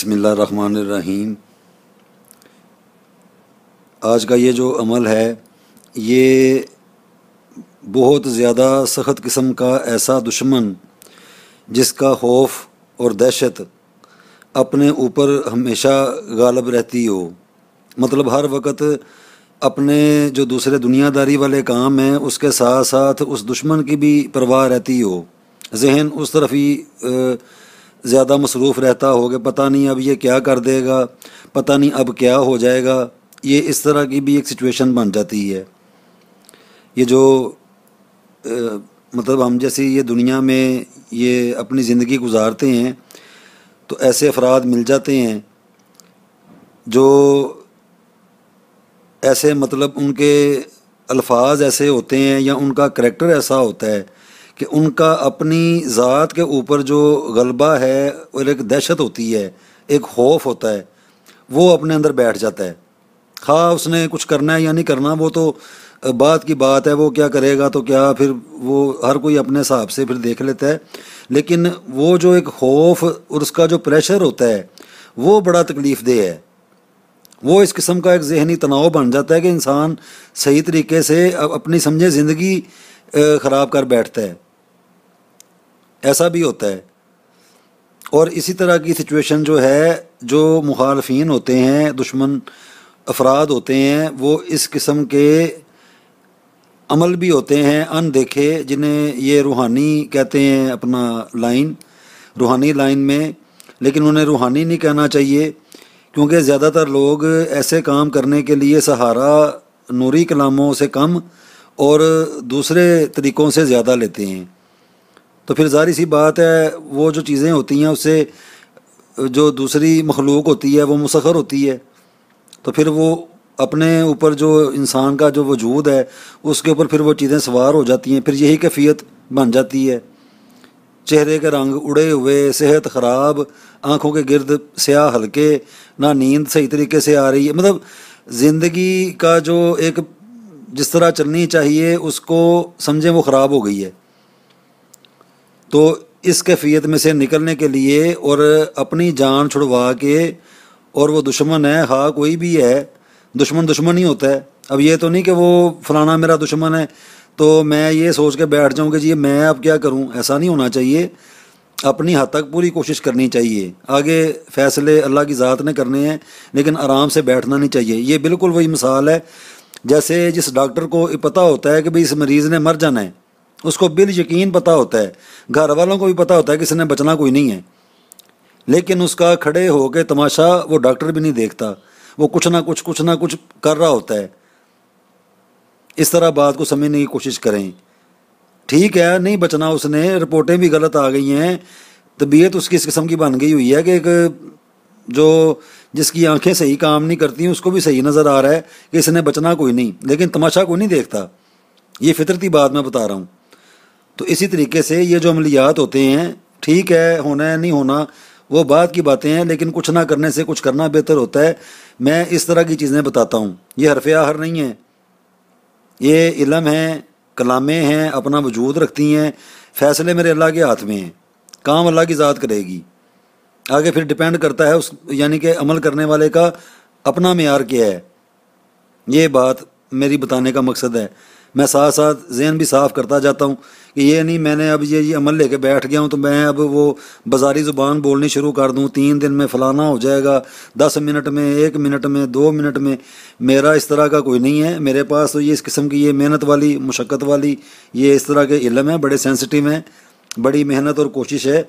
بسم اللہ الرحمن الرحیم۔ آج کا یہ جو عمل ہے یہ بہت زیادہ سخت قسم کا ایسا دشمن جس کا خوف اور دہشت اپنے اوپر ہمیشہ غالب رہتی ہو، مطلب ہر وقت اپنے جو دوسرے دنیا داری والے کام ہیں اس کے ساتھ ساتھ اس دشمن کی بھی پرواہ رہتی ہو، ذہن اس طرف ہی زیادہ مصروف رہتا ہو کہ پتہ نہیں اب یہ کیا کر دے گا، پتہ نہیں اب کیا ہو جائے گا۔ یہ اس طرح کی بھی ایک سچویشن بن جاتی ہے۔ یہ جو مطلب ہم جیسی یہ دنیا میں یہ اپنی زندگی گزارتے ہیں تو ایسے افراد مل جاتے ہیں جو ایسے مطلب ان کے الفاظ ایسے ہوتے ہیں یا ان کا کریکٹر ایسا ہوتا ہے کہ ان کا اپنی ذات کے اوپر جو غلبہ ہے اور ایک دہشت ہوتی ہے، ایک خوف ہوتا ہے، وہ اپنے اندر بیٹھ جاتا ہے۔ خواہ اس نے کچھ کرنا ہے یا نہیں کرنا وہ تو بات کی بات ہے، وہ کیا کرے گا تو کیا، پھر وہ ہر کوئی اپنے حساب سے پھر دیکھ لیتا ہے، لیکن وہ جو ایک خوف اور اس کا جو پریشر ہوتا ہے وہ بڑا تکلیف دہ ہے۔ وہ اس قسم کا ایک ذہنی تناؤ بن جاتا ہے کہ انسان صحیح طریقے سے اپنی سمجھے زندگی خراب کر بیٹھتا ہے، ایسا بھی ہوتا ہے۔ اور اسی طرح کی سچویشن جو ہے، جو مخالفین ہوتے ہیں، دشمن افراد ہوتے ہیں، وہ اس قسم کے عمل بھی ہوتے ہیں ان دیکھے، جنہیں یہ روحانی کہتے ہیں، اپنا لائن روحانی لائن میں، لیکن انہیں روحانی نہیں کہنا چاہیے کیونکہ زیادہ تر لوگ ایسے کام کرنے کے لیے سہارا نوری کلاموں سے کم اور دوسرے طریقوں سے زیادہ لیتے ہیں۔ تو پھر ظاہر سی بات ہے وہ جو چیزیں ہوتی ہیں اس سے جو دوسری مخلوق ہوتی ہے وہ مسخر ہوتی ہے، تو پھر وہ اپنے اوپر جو انسان کا جو وجود ہے اس کے اوپر پھر وہ چیزیں سوار ہو جاتی ہیں، پھر یہی کیفیت بن جاتی ہے۔ چہرے کے رنگ اڑے ہوئے، صحت خراب، آنکھوں کے گرد سیاہ ہلکے، نہ نیند صحیح طریقے سے آ رہی ہے، مطلب زندگی کا جو ایک جس طرح چلنی چاہیے اس کو سمجھیں وہ خراب ہو گئی ہے۔ تو اس کیفیت میں سے نکلنے کے لیے اور اپنی جان چھڑوا کے، اور وہ دشمن ہے، ہاں کوئی بھی ہے، دشمن ہی ہوتا ہے۔ اب یہ تو نہیں کہ وہ فلانا میرا دشمن ہے تو میں یہ سوچ کے بیٹھ جاؤں کہ جی میں اب کیا کروں، ایسا نہیں ہونا چاہیے۔ اپنی حد تک پوری کوشش کرنی چاہیے، آگے فیصلے اللہ کی ذات نے کرنے ہیں لیکن آرام سے بیٹھنا نہیں چاہیے۔ یہ بالکل وہی مثال ہے جیسے جس ڈاکٹر کو پتہ ہوتا ہے کہ بھئی اس مریض نے مر جانا ہے، اس کو یقین پتہ ہوتا ہے، گھر والوں کو بھی پتہ ہوتا ہے کہ اس نے بچنا کوئی نہیں ہے، لیکن اس کا کھڑے ہو کے تماشا وہ ڈاکٹر بھی نہیں دیکھتا، وہ کچھ نہ کچھ کر رہا ہوتا ہے۔ اس طرح بات کو سمجھنے کی کوشش کریں۔ ٹھیک ہے نہیں بچنا اس نے، رپورٹیں بھی غلط آ گئی ہیں، طبیعت اس کی اس قسم کی بن گئی ہوئی ہے کہ ایک جو جس کی آنکھیں صحیح کام نہیں کرتی ہیں اس کو بھی صحیح نظر آ رہا ہے کہ اس نے بچنا کوئی نہیں، لیکن تماشا کوئی نہیں دیکھتا۔ یہ فطرتی بات میں بتا رہا ہوں۔ تو اسی طریقے سے یہ جو عملیات ہوتے ہیں، ٹھیک ہے ہونا ہے نہیں ہونا وہ بات کی باتیں ہیں، لیکن کچھ نہ کرنے سے کچھ کرنا بہتر ہوتا ہے۔ میں اس طرح کی چیزیں بتاتا ہوں، یہ حرف آخر نہیں ہے، یہ علم ہے، کلامیں ہیں، اپنا وجود رکھتی ہیں، فیصلے میرے اللہ کے ہاتھ میں ہیں، کام اللہ کی ذات کرے گی۔ آگے پھر ڈیپینڈ کرتا ہے اس یعنی کہ عمل کرنے والے کا اپنا معیار کیا ہے۔ یہ بات میری بتانے کا مقصد ہے۔ میں ساتھ ساتھ ذہن بھی صاف کرتا جاتا ہوں کہ یہ نہیں میں نے اب یہ عمل لے کے بیٹھ گیا ہوں تو میں اب وہ بازاری زبان بولنی شروع کر دوں، 3 دن میں فلانا ہو جائے گا، 10 منٹ میں، 1 منٹ میں، 2 منٹ میں۔ میرا اس طرح کا کوئی نہیں ہے، میرے پاس تو یہ اس قسم کی یہ محنت والی، مشقت والی یہ اس طرح کے علم ہیں، بڑے سینسٹیو ہیں، بڑی محنت اور کوشش ہے،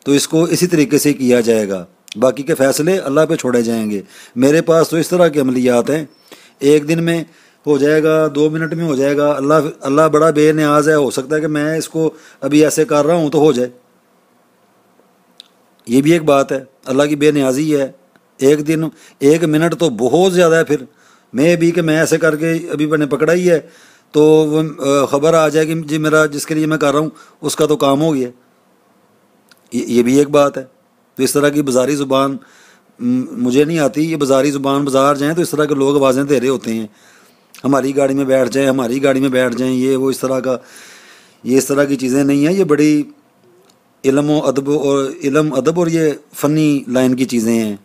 تو اس کو اسی طریقے سے کیا جائے گا۔ باقی کے فیصلے اللہ پہ چھوڑے جائیں گے۔ میرے پاس تو اس طرح کے عملیات ہیں، 1 دن میں ہو جائے گا، 2 منٹ میں ہو جائے گا۔ اللہ بڑا بے نیاز ہے، ہو سکتا ہے کہ میں اس کو ابھی ایسے کر رہا ہوں تو ہو جائے۔ یہ بھی ایک بات ہے، اللہ کی بے نیازی ہے۔ 1 دن 1 منٹ تو بہت زیادہ ہے، پھر میں بھی کہ میں ایسے کر کے ابھی میں نے پکڑا ہی ہے تو وہ خبر آ جائے کہ جی میرا جس کے لیے میں کر رہا ہوں اس کا تو کام ہو گیا۔ یہ بھی ایک بات ہے۔ تو اس طرح کی بازاری زبان مجھے نہیں آتی، یہ بازاری زبان بازار جائیں تو اس طرح کے لوگ آوازیں دے رہے ہوتے ہیں، ہماری گاڑی میں بیٹھ جائیں، ہماری گاڑی میں بیٹھ جائیں، یہ وہ اس طرح کا، یہ اس طرح کی چیزیں نہیں ہیں، یہ بڑی علم ادب اور یہ فنی لائن کی چیزیں ہیں،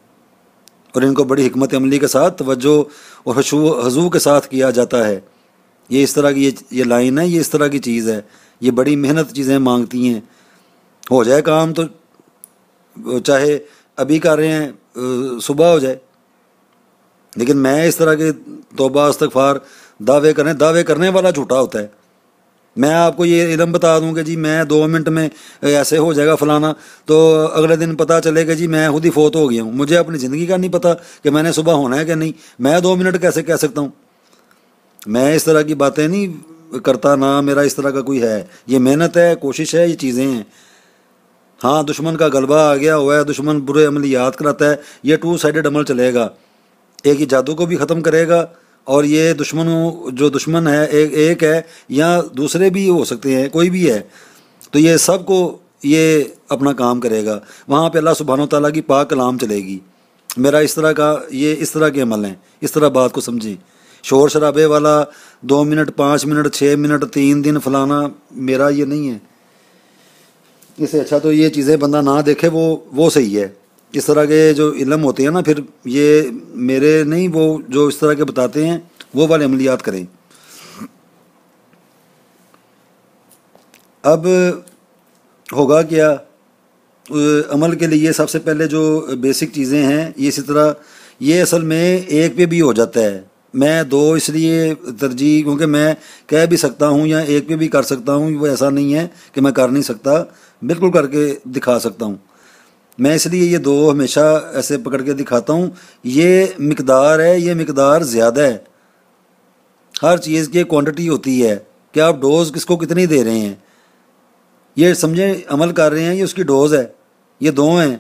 اور ان کو بڑی حکمت عملی کے ساتھ توجہ اور حضو کے ساتھ کیا جاتا ہے۔ یہ اس طرح کی یہ لائن ہے، یہ اس طرح کی چیز ہے، یہ بڑی محنت چیزیں مانگتی ہیں۔ ہو جائے کام تو چاہے ابھی کر رہے ہیں صبح ہو جائے، لیکن میں اس طرح کے توبہ استغفار دعوے کرنے والا جھوٹا ہوتا ہے۔ میں آپ کو یہ علم بتا دوں کہ جی میں 2 منٹ میں ایسے ہو جائے گا فلانا، تو اگلے دن پتہ چلے کہ جی میں خود ہی فوت ہو گیا ہوں، مجھے اپنی زندگی کا نہیں پتہ کہ میں نے صبح ہونا ہے کہ نہیں، میں 2 منٹ کیسے کہہ سکتا ہوں؟ میں اس طرح کی باتیں نہیں کرتا، نہ میرا اس طرح کا کوئی ہے۔ یہ محنت ہے، کوشش ہے، یہ چیزیں ہیں۔ ہاں دشمن کا غلبہ آ گیا ہوا ہے، دشمن برے عملیات کراتا ہے، یہ 2 سائیڈڈ عمل چلے گا، ایک ہی جادو کو بھی ختم کرے گا، اور یہ جو دشمن ہے ایک ہے یا دوسرے بھی ہو سکتے ہیں، کوئی بھی ہے، تو یہ سب کو یہ اپنا کام کرے گا۔ وہاں پہ اللہ سبحانہ و تعالیٰ کی پاک کلام چلے گی۔ میرا اس طرح کے عمل ہیں، اس طرح بات کو سمجھیں۔ شور شرابے والا 2 منٹ 5 منٹ 6 منٹ 3 دن فلانا میرا یہ نہیں ہے۔ اس سے اچھا تو یہ چیزیں بندہ نہ دیکھے، وہ صحیح ہے۔ اس طرح کے جو علم ہوتے ہیں نا، پھر یہ میرے نہیں، وہ جو اس طرح کے بتاتے ہیں وہ والے عملیات کریں۔ اب ہوگا کیا عمل کے لیے سب سے پہلے جو بیسک چیزیں ہیں، یہ اسی طرح یہ اصل میں ایک پہ بھی ہو جاتا ہے۔ میں 2 اس لیے ترجیح، کیونکہ میں کہہ بھی سکتا ہوں یا ایک پہ بھی کر سکتا ہوں، وہ ایسا نہیں ہے کہ میں کر نہیں سکتا، بالکل کر کے دکھا سکتا ہوں۔ میں اس لیے یہ 2 ہمیشہ ایسے پکڑ کے دکھاتا ہوں۔ یہ مقدار ہے، یہ مقدار زیادہ ہے۔ ہر چیز کی ایک کوانٹٹی ہوتی ہے کہ آپ ڈوز کس کو کتنی دے رہے ہیں۔ یہ سمجھیں عمل کر رہے ہیں، یہ اس کی ڈوز ہے۔ یہ 2 ہیں،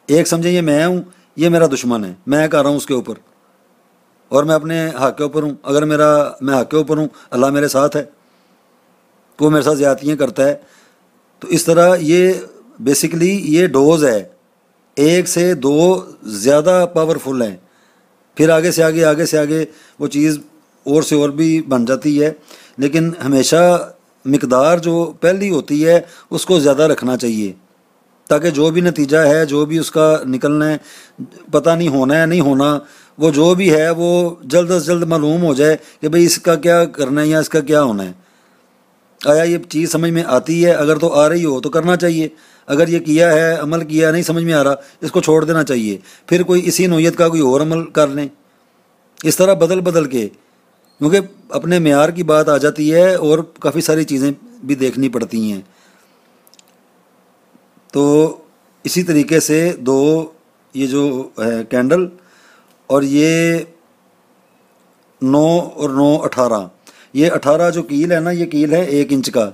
ایک سمجھیں یہ میں ہوں، یہ میرا دشمن ہے، میں کر رہا ہوں اس کے اوپر، اور میں اپنے حق کے اوپر ہوں۔ اگر میں حق کے اوپر ہوں، اللہ میرے ساتھ ہے، وہ میرے ساتھ زیادتیاں کرتا ہے۔ تو اس طرح یہ بیسیکلی یہ ڈوز ہے، 1 سے 2 زیادہ پاورفل ہیں، پھر آگے سے آگے وہ چیز اور سے اور بھی بن جاتی ہے، لیکن ہمیشہ مقدار جو پہلی ہوتی ہے اس کو زیادہ رکھنا چاہیے، تاکہ جو بھی نتیجہ ہے، جو بھی اس کا نکلنا ہے، پتہ نہیں ہونا ہے نہیں ہونا، وہ جو بھی ہے وہ جلد از جلد معلوم ہو جائے کہ بھئی اس کا کیا کرنا ہے یا اس کا کیا ہونا ہے۔ آیا یہ چیز سمجھ میں آتی ہے؟ اگر تو آ رہی ہو تو کرنا چاہیے، اگر یہ کیا ہے، عمل کیا نہیں سمجھ میں آ رہا، اس کو چھوڑ دینا چاہیے، پھر کوئی اسی نوعیت کا کوئی اور عمل کر لیں، اس طرح بدل کے، کیونکہ اپنے معیار کی بات آ جاتی ہے اور کافی ساری چیزیں بھی دیکھنی پڑتی ہیں۔ تو اسی طریقے سے 2 یہ جو ہے کینڈل، اور یہ 9 اور 9 18، یہ 18 جو کیل ہے نا، یہ کیل ہے 1 انچ کا،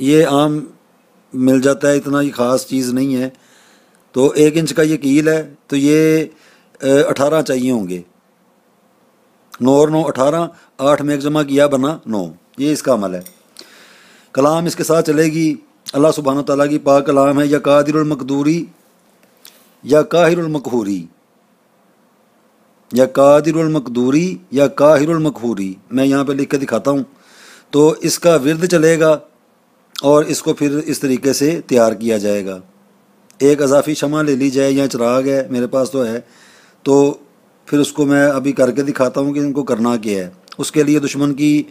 یہ عام مل جاتا ہے، اتنا یہ خاص چیز نہیں ہے۔ تو 1 انچ کا یہ کیل ہے، تو یہ 18 چاہیے ہوں گے۔ 9 اور 9 18، 8 میں 1 جمع کیا بنا 9، یہ اس کا عمل ہے۔ کلام اس کے ساتھ چلے گی، اللہ سبحانہ تعالیٰ کی پاک کلام ہے، یا قادر المقدوری یا قاہر المقہوری، یا قادر المقدوری یا قاہر المقہوری، میں یہاں پہ لکھ کے دکھاتا ہوں۔ تو اس کا ورد چلے گا، اور اس کو پھر اس طریقے سے تیار کیا جائے گا۔ ایک اضافی شمع لے لی جائے، یا چراغ ہے میرے پاس تو ہے، تو پھر اس کو میں ابھی کر کے دکھاتا ہوں کہ ان کو کرنا کیا ہے۔ اس کے لیے دشمن کی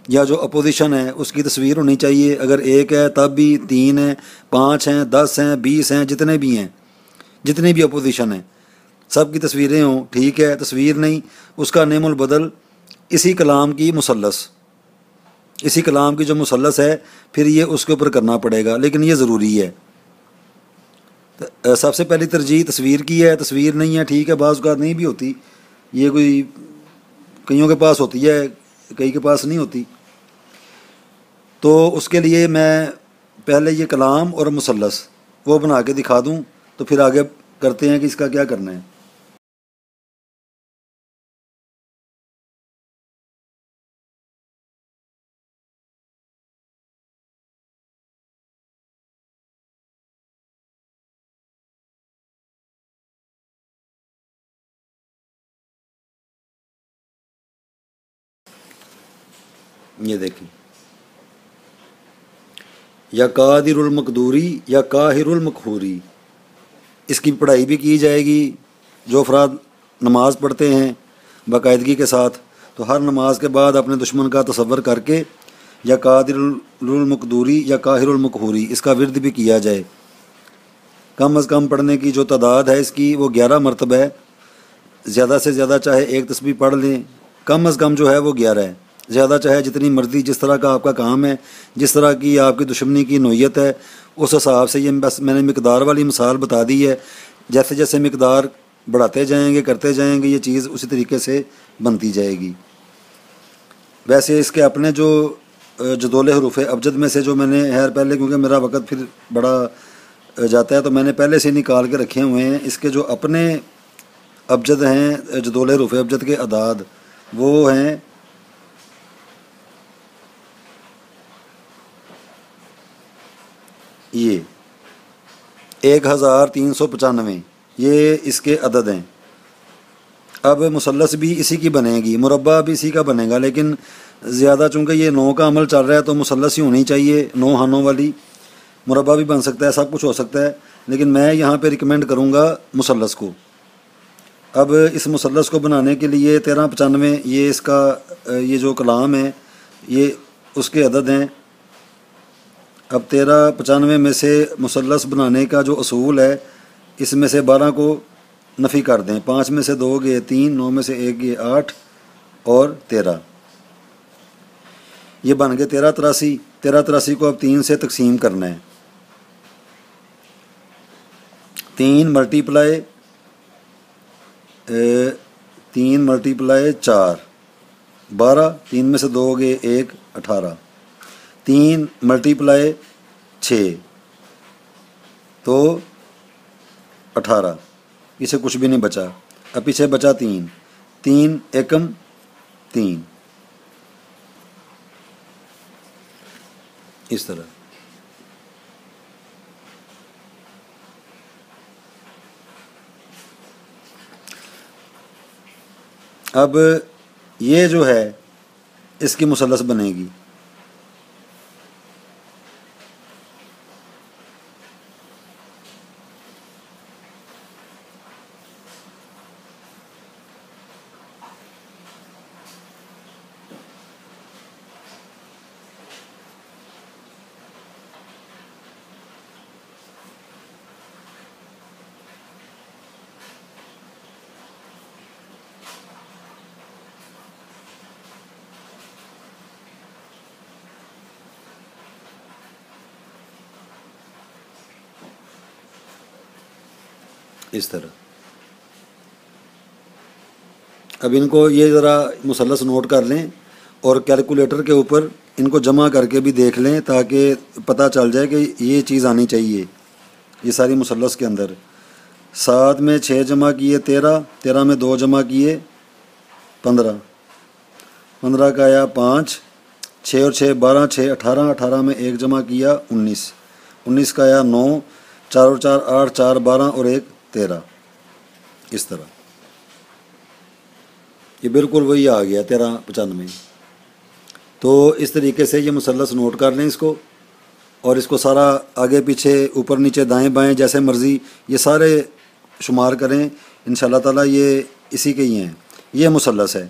یا جو اپوزیشن ہے اس کی تصویر ہونی چاہیے، اگر 1 ہے تب بھی 3 ہیں، 5 ہیں، 10 ہیں، 20 ہیں، جتنے بھی ہیں، جتنی بھی اپوزیشن ہیں، سب کی تصویریں ہوں، ٹھیک ہے۔ تصویر نہیں، اس کا نعم البدل اسی کلام کی مثلث، اسی کلام کی جو مثلث ہے، پھر یہ اس کے اوپر کرنا پڑے گا، لیکن یہ ضروری ہے۔ سب سے پہلی ترجیح تصویر کی ہے، تصویر نہیں ہے ٹھیک ہے، بعض اوقات نہیں بھی ہوتی، یہ کوئی کئیوں کے پاس ہوتی ہے، کئی کے پاس نہیں ہوتی، تو اس کے لیے میں پہلے یہ کلام اور مثلث وہ بنا کے دکھا دوں، تو پھر آگے کرتے ہیں کہ اس کا کیا کرنا ہے۔ یہ دیکھیں، یا قادر المقدوری یا قاہر المقہوری، اس کی پڑھائی بھی کی جائے گی۔ جو افراد نماز پڑھتے ہیں باقاعدگی کے ساتھ تو ہر نماز کے بعد اپنے دشمن کا تصور کر کے یا قادر المقدوری یا قاہر المقہوری اس کا ورد بھی کیا جائے۔ کم از کم پڑھنے کی جو تعداد ہے اس کی وہ 11 مرتبہ ہے۔ زیادہ سے زیادہ چاہے ایک تسبیح پڑھ لیں، کم از کم جو ہے وہ 11 ہے، زیادہ چاہے جتنی مرضی، جس طرح کا آپ کا کام ہے، جس طرح کی آپ کی دشمنی کی نوعیت ہے اس حساب سے۔ یہ بس میں نے مقدار والی مثال بتا دی ہے، جیسے جیسے مقدار بڑھاتے جائیں گے کرتے جائیں گے یہ چیز اسی طریقے سے بنتی جائے گی۔ ویسے اس کے اپنے جو جدول حروف ابجد میں سے جو میں نے پہلے، کیونکہ میرا وقت پھر بڑا جاتا ہے تو میں نے پہلے سے نکال کے رکھے ہوئے ہیں، اس کے جو اپنے ابجد ہیں جدول حروف ابجد کے اعداد وہ ہیں یہ 1395، یہ اس کے عدد ہیں۔ اب مثلث بھی اسی کی بنے گی، مربع بھی اسی کا بنے گا، لیکن زیادہ چونکہ یہ 9 کا عمل چل رہا ہے تو مثلث ہی ہونی چاہیے، 9 ہانوں والی۔ مربع بھی بن سکتا ہے، سب کچھ ہو سکتا ہے، لیکن میں یہاں پہ ریکمینڈ کروں گا مثلث کو۔ اب اس مثلث کو بنانے کے لیے 1395 یہ اس کا یہ جو کلام ہے یہ اس کے عدد ہیں۔ اب 1395 میں سے مثلث بنانے کا جو اصول ہے اس میں سے 12 کو نفی کر دیں، 5 میں سے 2 گئے 3، 9 میں سے 1 گئے 8 اور 13، یہ بن گئے 1383۔ 1383 کو اب 3 سے تقسیم کرنا ہے، 3 ملٹیپلائی 4، 12، 3 میں سے 2 گئے 1، 18، 3 ملٹیپلائی 6 تو 18، پیچھے کچھ بھی نہیں بچا، اب پیچھے بچا 3، 3 ایکم 3، اس طرح۔ اب یہ جو ہے اس کی مثلث بنے گی، اس طرح۔ اب ان کو یہ ذرا مثلث نوٹ کر لیں اور کیلکولیٹر کے اوپر ان کو جمع کر کے بھی دیکھ لیں تاکہ پتہ چل جائے کہ یہ چیز آنی چاہیے یہ ساری مثلث کے اندر۔ 7 میں 6 جمع کیے 13، 13 میں 2 جمع کیے 15، 15 کا آیا 5، 6 اور 6 12، 6 18، 18 میں 1 جمع کیا 19، 19 کا آیا 9، 4 اور 4 8، 4 12 اور 1 13، اس طرح۔ یہ بالکل وہی آ گیا 1395۔ تو اس طریقے سے یہ مثلث نوٹ کر لیں اس کو، اور اس کو سارا آگے پیچھے اوپر نیچے دائیں بائیں جیسے مرضی یہ سارے شمار کریں، انشاءاللہ تعالیٰ یہ اسی کے ہی ہیں۔ یہ مثلث ہے۔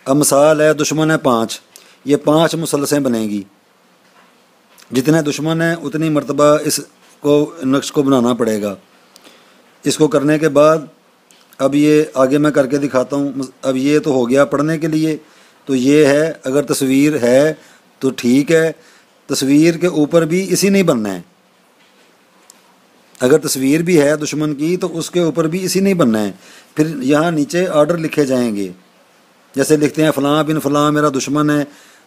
اب مثال ہے دشمن ہے 5، یہ 5 مثلثیں بنیں گی، جتنے دشمن ہیں اتنی مرتبہ اس کو نقش کو بنانا پڑے گا۔ اس کو کرنے کے بعد اب یہ آگے میں کر کے دکھاتا ہوں۔ اب یہ تو ہو گیا پڑھنے کے لیے، تو یہ ہے اگر تصویر ہے تو ٹھیک ہے، تصویر کے اوپر بھی اسی نہیں بننا ہے۔ اگر تصویر بھی ہے دشمن کی تو اس کے اوپر بھی اسی نہیں بننا ہے، پھر یہاں نیچے آرڈر لکھے جائیں گے، جیسے لکھتے ہیں فلاں بن فلاں میرا دشمن ہے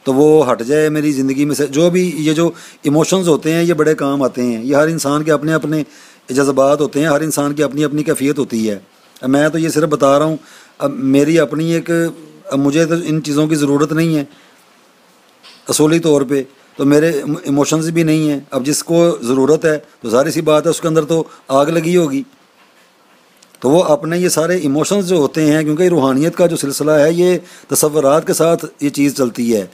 تو وہ ہٹ جائے میری زندگی میں سے۔ جو بھی یہ جو ایموشنز ہوتے ہیں یہ بڑے کام آتے ہیں، یہ ہر انسان کے اپنے اپنے جذبات ہوتے ہیں، ہر انسان کی اپنی اپنی کیفیت ہوتی ہے۔ اب میں تو یہ صرف بتا رہا ہوں، اب میری اپنی ایک، اب مجھے تو ان چیزوں کی ضرورت نہیں ہے اصولی طور پہ، تو میرے ایموشنز بھی نہیں ہیں۔ اب جس کو ضرورت ہے تو ظاہر سی بات ہے اس کے اندر تو آگ لگی ہوگی، تو وہ اپنے یہ سارے ایموشنز جو ہوتے ہیں، کیونکہ روحانیت کا جو سلسلہ ہے یہ تصورات کے ساتھ یہ چیز چلتی ہے،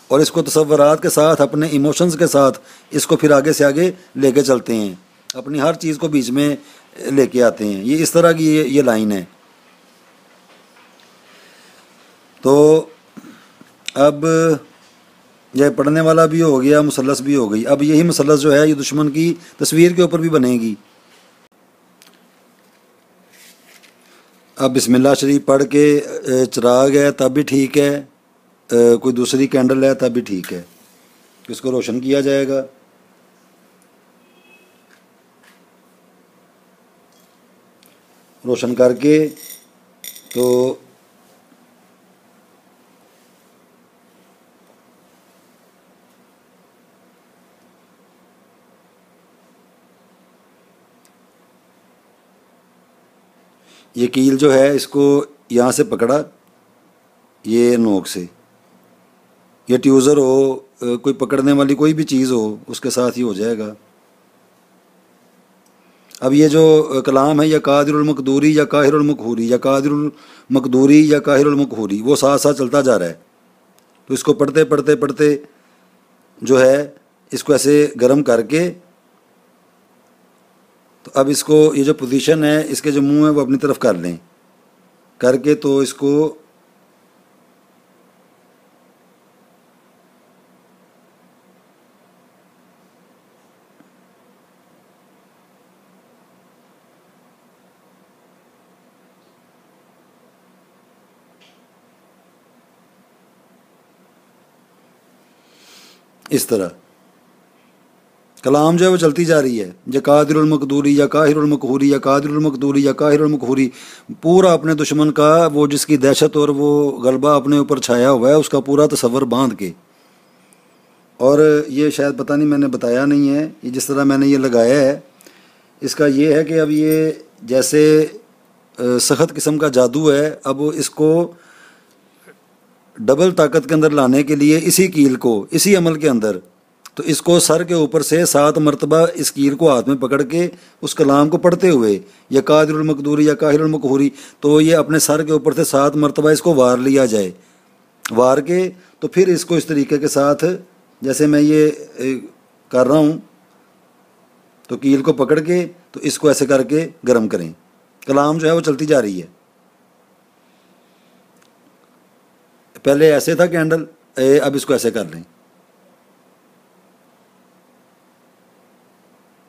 اور اس کو تصورات کے ساتھ اپنے ایموشنز کے ساتھ اس کو پھر آگے سے آگے لے کے چلتے ہیں، اپنی ہر چیز کو بیچ میں لے کے آتے ہیں۔ یہ اس طرح کی یہ لائن ہے۔ تو اب یہ پڑھنے والا بھی ہو گیا، مثلث بھی ہو گئی۔ اب یہی مثلث جو ہے یہ دشمن کی تصویر کے اوپر بھی بنے گی۔ اب بسم اللہ شریف پڑھ کے چراغ ہے تب بھی ٹھیک ہے، کوئی دوسری کینڈل ہے تب بھی ٹھیک ہے، اس کو روشن کیا جائے گا۔ روشن کر کے تو یہ کیل جو ہے اس کو یہاں سے پکڑا، یہ نوک سے، یہ ٹیوزر ہو، کوئی پکڑنے والی کوئی بھی چیز ہو اس کے ساتھ ہی ہو جائے گا۔ اب یہ جو کلام ہے یا قادر المقدوری یا قاہر المقہوری یا قادر المقدوری یا قاہر المقہوری، وہ ساتھ ساتھ چلتا جا رہا ہے۔ تو اس کو پڑھتے پڑھتے پڑھتے جو ہے اس کو ایسے گرم کر کے، تو اب اس کو یہ جو پوزیشن ہے اس کے جو منہ ہے وہ اپنی طرف کر لیں، کر کے تو اس کو اس طرح کلام جو ہے وہ چلتی جا رہی ہے، یا قادر المقدوری یا قاہر المقہوری یا قادر المقدوری یا قاہر المقہوری، پورا اپنے دشمن کا وہ جس کی دہشت اور وہ غلبہ اپنے اوپر چھایا ہوا ہے اس کا پورا تصور باندھ کے۔ اور یہ شاید پتہ نہیں میں نے بتایا نہیں ہے، یہ جس طرح میں نے یہ لگایا ہے اس کا یہ ہے کہ اب یہ جیسے سخت قسم کا جادو ہے، اب اس کو ڈبل طاقت کے اندر لانے کے لیے اسی کیل کو، اسی عمل کے اندر، تو اس کو سر کے اوپر سے 7 مرتبہ اس کیل کو ہاتھ میں پکڑ کے اس کلام کو پڑھتے ہوئے یا قادر المقدوری یا قاہر المقہوری، تو یہ اپنے سر کے اوپر سے 7 مرتبہ اس کو وار لیا جائے، وار کے تو پھر اس کو اس طریقے کے ساتھ جیسے میں یہ کر رہا ہوں، تو کیل کو پکڑ کے تو اس کو ایسے کر کے گرم کریں۔ کلام جو ہے وہ چلتی جا رہی ہے۔ پہلے ایسے تھا کینڈل، اب اس کو ایسے کر لیں۔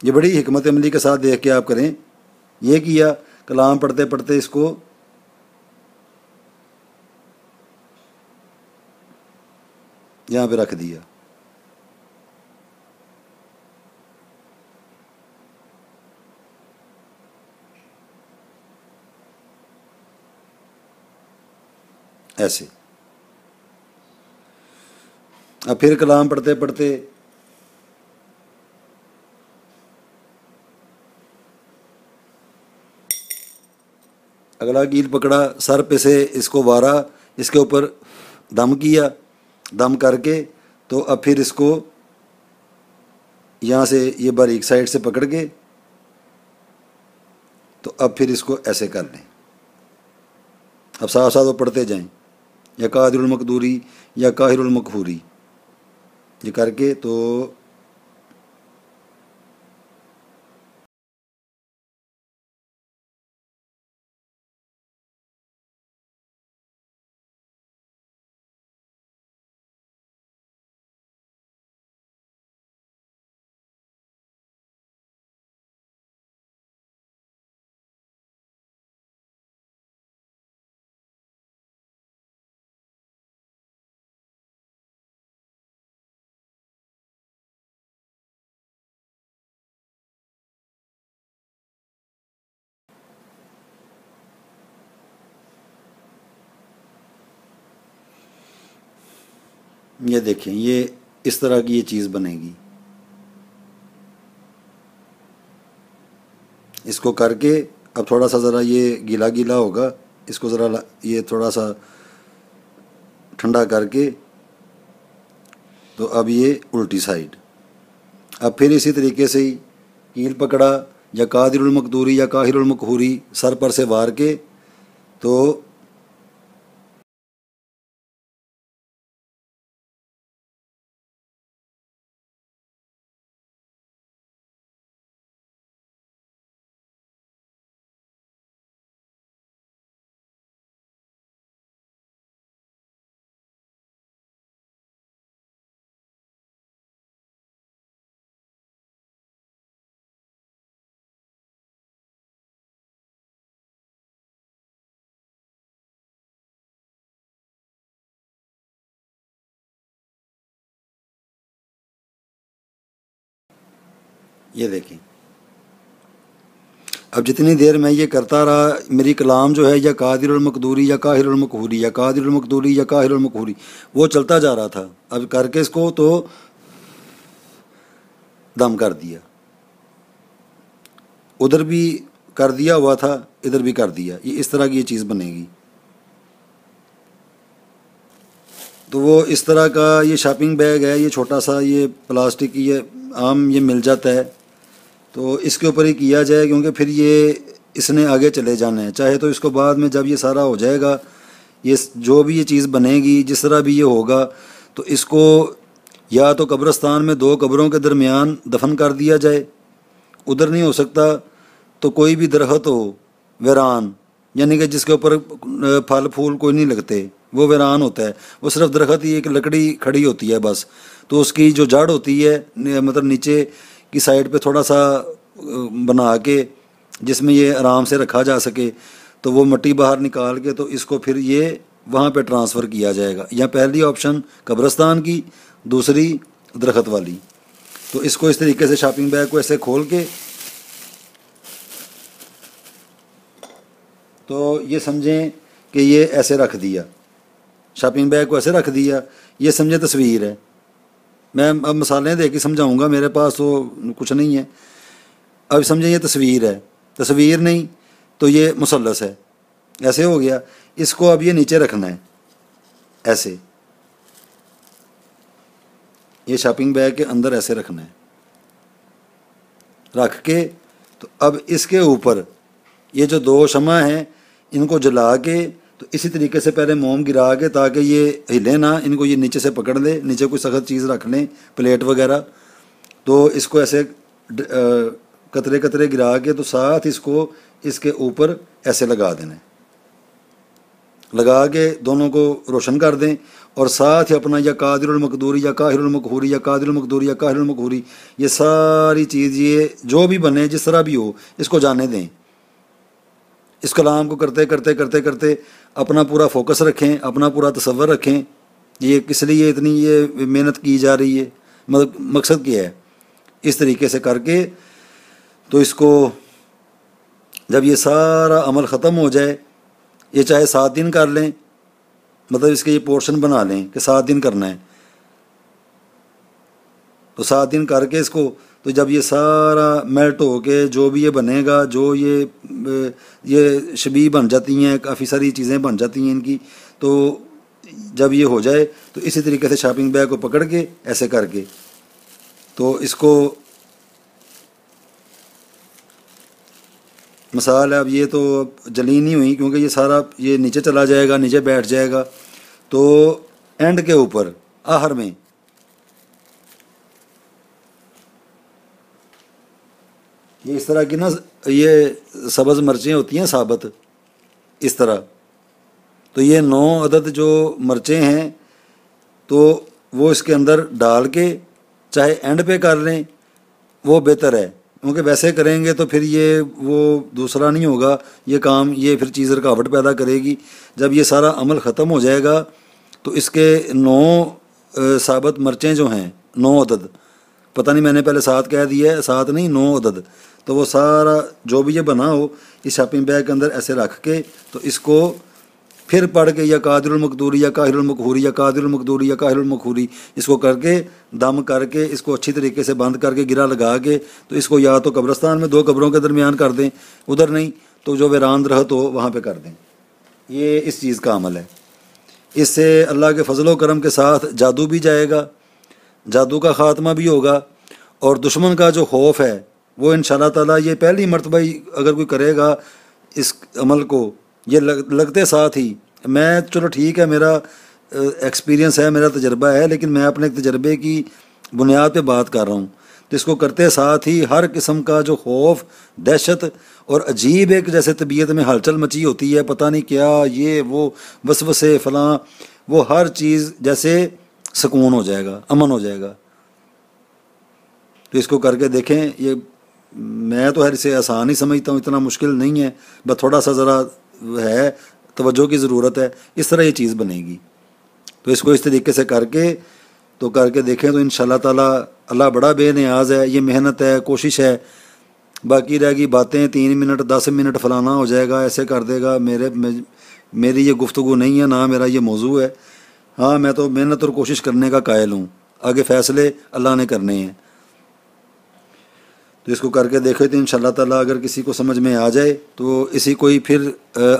یہ بڑی حکمت عملی کے ساتھ دیکھ کے آپ کریں۔ یہ کیا، کلام پڑھتے پڑھتے اس کو یہاں پہ رکھ دیا۔ ایسے اب پھر کلام پڑھتے پڑھتے اگلا کیل پکڑا، سر پہ سے اس کو وارا، اس کے اوپر دم کیا، دم کر کے تو اب پھر اس کو یہاں سے یہ باریک سائڈ سے پکڑ کے تو اب پھر اس کو ایسے کر لیں۔ اب ساتھ ساتھ وہ پڑھتے جائیں، یا قادر المقدوری یا قاہر المقہوری، یہ کر کے تو یہ دیکھیں، یہ اس طرح کی یہ چیز بنے گی۔ اس کو کر کے اب تھوڑا سا ذرا یہ گیلا گیلا ہوگا، اس کو ذرا یہ تھوڑا سا ٹھنڈا کر کے تو اب یہ الٹی سائڈ، اب پھر اسی طریقے سے ہی کیل پکڑا، یا قادر المقدوری یا قاہر المقہوری، سر پر سے وار کے تو یہ دیکھیں، اب جتنی دیر میں یہ کرتا رہا میری کلام جو ہے یا قادر المقدوری یا قاہر المقہوری یا قادر المقدوری یا قاہر المقہوری وہ چلتا جا رہا تھا. اب کر کے اس کو تو دم کر دیا، ادھر بھی کر دیا ہوا تھا ادھر بھی کر دیا. یہ اس طرح کی یہ چیز بنے گی. تو وہ اس طرح کا یہ شاپنگ بیگ ہے، یہ چھوٹا سا، یہ پلاسٹک، یہ عام یہ مل جاتا ہے. تو اس کے اوپر ہی کیا جائے کیونکہ پھر یہ اس نے آگے چلے جانا ہے. چاہے تو اس کو بعد میں جب یہ سارا ہو جائے گا، یہ جو بھی یہ چیز بنے گی جس طرح بھی یہ ہوگا، تو اس کو یا تو قبرستان میں 2 قبروں کے درمیان دفن کر دیا جائے، ادھر نہیں ہو سکتا تو کوئی بھی درخت ہو ویران، یعنی کہ جس کے اوپر پھل پھول کوئی نہیں لگتے، وہ ویران ہوتا ہے. وہ صرف درخت ہی ایک لکڑی کھڑی ہوتی ہے بس. تو اس کی جو جڑ ہوتی ہے مطلب نیچے کی سائڈ پہ تھوڑا سا بنا کے جس میں یہ آرام سے رکھا جا سکے، تو وہ مٹی باہر نکال کے تو اس کو پھر یہ وہاں پہ ٹرانسفر کیا جائے گا. یا پہلی آپشن قبرستان کی، دوسری درخت والی. تو اس کو اس طریقے سے شاپنگ بیگ کو ایسے کھول کے تو یہ سمجھیں کہ یہ ایسے رکھ دیا، شاپنگ بیگ کو ایسے رکھ دیا. یہ سمجھیں تصویر ہے. میں اب مثالیں دے کے سمجھاؤں گا، میرے پاس تو کچھ نہیں ہے. اب سمجھیں یہ تصویر ہے، تصویر نہیں تو یہ مثلث ہے. ایسے ہو گیا. اس کو اب یہ نیچے رکھنا ہے ایسے، یہ شاپنگ بیگ کے اندر ایسے رکھنا ہے. رکھ کے تو اب اس کے اوپر یہ جو 2 شمع ہیں ان کو جلا کے تو اسی طریقے سے پہلے موم گرا کے تاکہ یہ ہلے نہ، ان کو یہ نیچے سے پکڑ لے، نیچے کوئی سخت چیز رکھ لیں، پلیٹ وغیرہ. تو اس کو ایسے قطرے قطرے گرا کے تو ساتھ اس کو اس کے اوپر ایسے لگا دینا ہے. لگا کے دونوں کو روشن کر دیں اور ساتھ ہی اپنا یا قادر المقدوری یا قاہر المقہوری یا قادر المقدوری یا قاہر المقہوری یہ ساری چیز یہ جو بھی بنے جس طرح بھی ہو اس کو جانے دیں. اس کلام کو کرتے کرتے کرتے کرتے اپنا پورا فوکس رکھیں، اپنا پورا تصور رکھیں. یہ کس لیے اتنی یہ محنت کی جا رہی ہے، مقصد کیا ہے. اس طریقے سے کر کے تو اس کو جب یہ سارا عمل ختم ہو جائے، یہ چاہے 7 دن کر لیں، مطلب اس کے یہ پورشن بنا لیں کہ 7 دن کرنا ہے. تو 7 دن کر کے اس کو تو جب یہ سارا میلٹ ہو کے جو بھی یہ بنے گا، جو یہ شبیہ بن جاتی ہیں، کافی ساری چیزیں بن جاتی ہیں ان کی. تو جب یہ ہو جائے تو اسی طریقے سے شاپنگ بیگ کو پکڑ کے ایسے کر کے تو اس کو مثال ہے. اب یہ تو جلی نہیں ہوئی کیونکہ یہ سارا یہ نیچے چلا جائے گا، نیچے بیٹھ جائے گا. تو اینڈ کے اوپر آخر میں یہ اس طرح کی نا یہ سبز مرچیں ہوتی ہیں ثابت اس طرح. تو یہ 9 عدد جو مرچیں ہیں تو وہ اس کے اندر ڈال کے چاہے اینڈ پہ کر لیں وہ بہتر ہے، کیونکہ ویسے کریں گے تو پھر یہ وہ دوسرا نہیں ہوگا یہ کام، یہ پھر چیز رکاوٹ پیدا کرے گی. جب یہ سارا عمل ختم ہو جائے گا تو اس کے 9 ثابت مرچیں جو ہیں 9 عدد، پتہ نہیں میں نے پہلے 7 کہہ دیا ہے، 7 نہیں 9 عدد. تو وہ سارا جو بھی یہ بنا ہو اس شاپنگ بیگ کے اندر ایسے رکھ کے تو اس کو پھر پڑھ کے یا قادر المقدوری یا قاہر المقہوری یا قادر المقدوری یا قاہر المقہوری اس کو کر کے دم کر کے اس کو اچھی طریقے سے بند کر کے گرا لگا کے تو اس کو یا تو قبرستان میں 2 قبروں کے درمیان کر دیں، ادھر نہیں تو جو ویران درخت ہو وہاں پہ کر دیں. یہ اس چیز کا عمل ہے. اس سے اللہ کے فضل و کرم کے ساتھ جادو بھی جائے گا، جادو کا خاتمہ بھی ہوگا، اور دشمن کا جو خوف ہے وہ انشاءاللہ تعالیٰ یہ پہلی مرتبہ ہی اگر کوئی کرے گا اس عمل کو یہ لگتے ساتھ ہی، میں چلو ٹھیک ہے میرا ایکسپیرینس ہے، میرا تجربہ ہے، لیکن میں اپنے تجربے کی بنیاد پہ بات کر رہا ہوں. تو اس کو کرتے ساتھ ہی ہر قسم کا جو خوف، دہشت اور عجیب ایک جیسے طبیعت میں ہلچل مچی ہوتی ہے، پتہ نہیں کیا یہ وہ وسوسے فلاں، وہ ہر چیز جیسے سکون ہو جائے گا، امن ہو جائے گا. تو اس کو کر کے دیکھیں. یہ میں تو اسے آسان ہی سمجھتا ہوں، اتنا مشکل نہیں ہے، بس تھوڑا سا ذرا ہے توجہ کی ضرورت ہے. اس طرح یہ چیز بنے گی. تو اس کو اس طریقے سے کر کے تو کر کے دیکھیں تو انشاءاللہ تعالیٰ اللہ بڑا بے نیاز ہے. یہ محنت ہے، کوشش ہے. باقی رہ گئی باتیں 3 منٹ 10 منٹ فلانا ہو جائے گا، ایسے کر دے گا، میری یہ گفتگو نہیں ہے، نہ میرا یہ موضوع ہے. ہاں میں تو محنت اور کوشش کرنے کا قائل ہوں، آگے فیصلے اللہ نے کرنے ہیں. تو اس کو کر کے دیکھے تو انشاءاللہ تعالیٰ اگر کسی کو سمجھ میں آ جائے تو اسی کو ہی پھر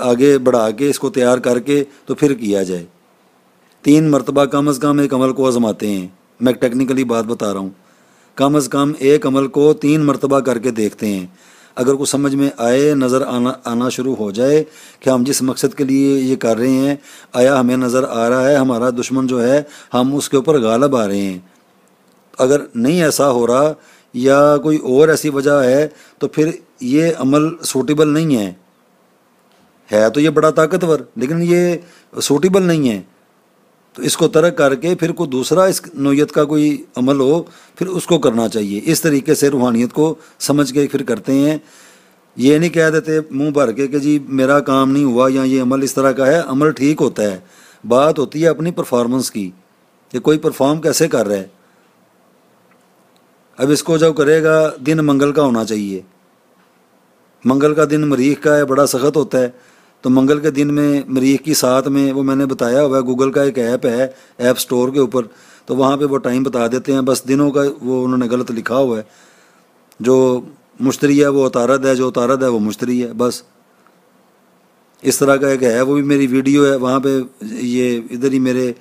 آگے بڑھا کے اس کو تیار کر کے تو پھر کیا جائے. 3 مرتبہ کم از کم ایک عمل کو آزماتے ہیں. میں ٹیکنیکلی بات بتا رہا ہوں. کم از کم ایک عمل کو 3 مرتبہ کر کے دیکھتے ہیں. اگر کوئی سمجھ میں آئے، نظر آنا شروع ہو جائے کہ ہم جس مقصد کے لیے یہ کر رہے ہیں آیا ہمیں نظر آ رہا ہے، ہمارا دشمن جو ہے ہم اس کے اوپر غالب آ رہے ہیں. اگر نہیں ایسا ہو رہا یا کوئی اور ایسی وجہ ہے تو پھر یہ عمل سوٹیبل نہیں ہے تو یہ بڑا طاقتور، لیکن یہ سوٹیبل نہیں ہے. تو اس کو ترک کر کے پھر کوئی دوسرا اس نوعیت کا کوئی عمل ہو پھر اس کو کرنا چاہیے. اس طریقے سے روحانیت کو سمجھ کے پھر کرتے ہیں. یہ نہیں کہہ دیتے منہ بھر کے کہ جی میرا کام نہیں ہوا یا یہ عمل اس طرح کا ہے. عمل ٹھیک ہوتا ہے، بات ہوتی ہے اپنی پرفارمنس کی کہ کوئی پرفارم کیسے کر رہا ہے. اب اس کو جب کرے گا دن منگل کا ہونا چاہیے. منگل کا دن مریخ کا ہے، بڑا سخت ہوتا ہے. تو منگل کے دن میں مریخ کی ساتھ میں وہ میں نے بتایا ہوا ہے، گوگل کا ایک ایپ ہے ایپ سٹور کے اوپر، تو وہاں پہ وہ ٹائم بتا دیتے ہیں. بس دنوں کا وہ انہوں نے غلط لکھا ہوا ہے. جو مشتری ہے وہ عطارد ہے، جو عطارد ہے وہ مشتری ہے. بس اس طرح کا ایک ہے، وہ بھی میری ویڈیو ہے وہاں پہ. یہ ادھر ہی میرے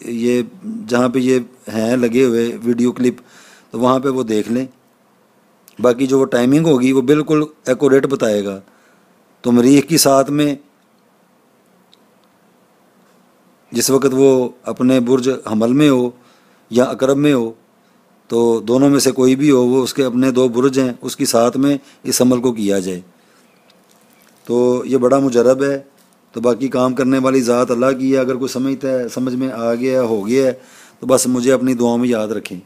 یہ جہاں پہ یہ ہیں لگے ہوئے ویڈیو کلپ، تو وہاں پہ وہ دیکھ لیں. باقی جو وہ ٹائمنگ ہوگی وہ بالکل ایکوریٹ بتائے گا. تو مریخ کی ساتھ میں جس وقت وہ اپنے برج حمل میں ہو یا عقرب میں ہو، تو دونوں میں سے کوئی بھی ہو، وہ اس کے اپنے 2 برج ہیں، اس کی ساتھ میں اس عمل کو کیا جائے. تو یہ بڑا مجرب ہے. تو باقی کام کرنے والی ذات اللہ کی ہے. اگر کوئی سمجھتا ہے، سمجھ میں آ گیا ہو گیا ہے تو بس مجھے اپنی دعاؤں میں یاد رکھیں.